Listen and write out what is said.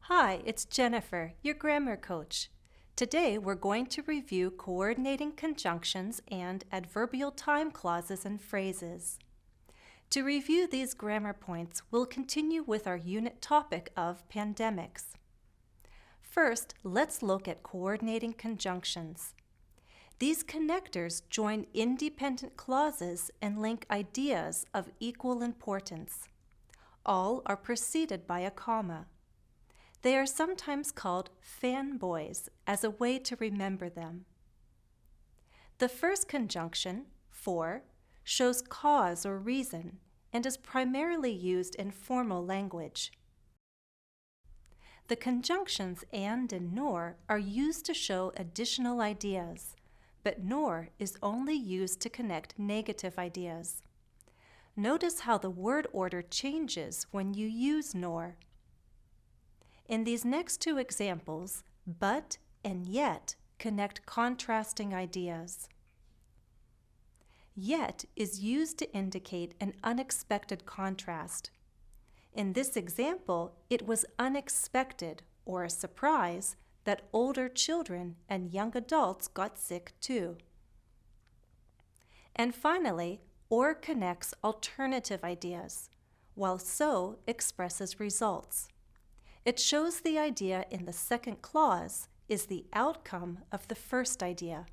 Hi, it's Jennifer, your grammar coach. Today we're going to review coordinating conjunctions and adverbial time clauses and phrases. To review these grammar points, we'll continue with our unit topic of pandemics. First, let's look at coordinating conjunctions. These connectors join independent clauses and link ideas of equal importance. All are preceded by a comma. They are sometimes called fanboys as a way to remember them. The first conjunction, for, shows cause or reason and is primarily used in formal language. The conjunctions and nor are used to show additional ideas, but nor is only used to connect negative ideas. Notice how the word order changes when you use nor. In these next two examples, but and yet connect contrasting ideas. Yet is used to indicate an unexpected contrast. In this example, it was unexpected or a surprise that older children and young adults got sick too. And finally, or connects alternative ideas, while so expresses results. It shows the idea in the second clause is the outcome of the first idea.